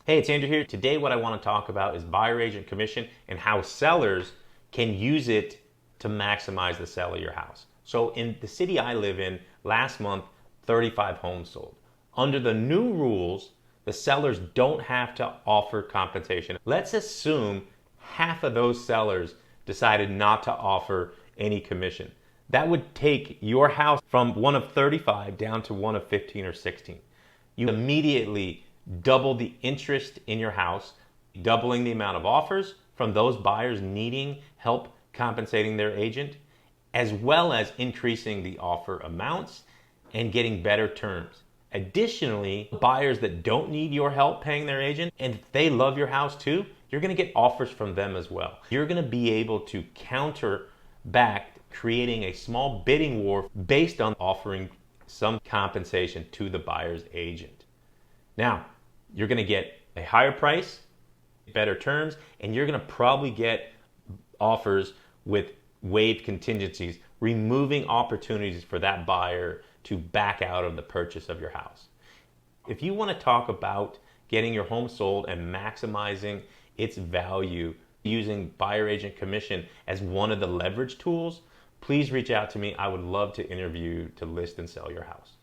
Hey, it's Andrew here. Today what I want to talk about is buyer agent commission and how sellers can use it to maximize the sale of your house. So in the city I live in, last month, 35 homes sold. Under the new rules, the sellers don't have to offer compensation. Let's assume half of those sellers decided not to offer any commission. That would take your house from one of 35 down to one of 15 or 16. You immediately double the interest in your house, doubling the amount of offers from those buyers needing help compensating their agent, as well as increasing the offer amounts and getting better terms. Additionally, buyers that don't need your help paying their agent, and if they love your house too, you're going to get offers from them as well. You're going to be able to counter back, creating a small bidding war based on offering some compensation to the buyer's agent. Now, you're going to get a higher price, better terms, and you're going to probably get offers with waived contingencies, removing opportunities for that buyer to back out of the purchase of your house. If you want to talk about getting your home sold and maximizing its value using buyer agent commission as one of the leverage tools, please reach out to me. I would love to interview you to list and sell your house.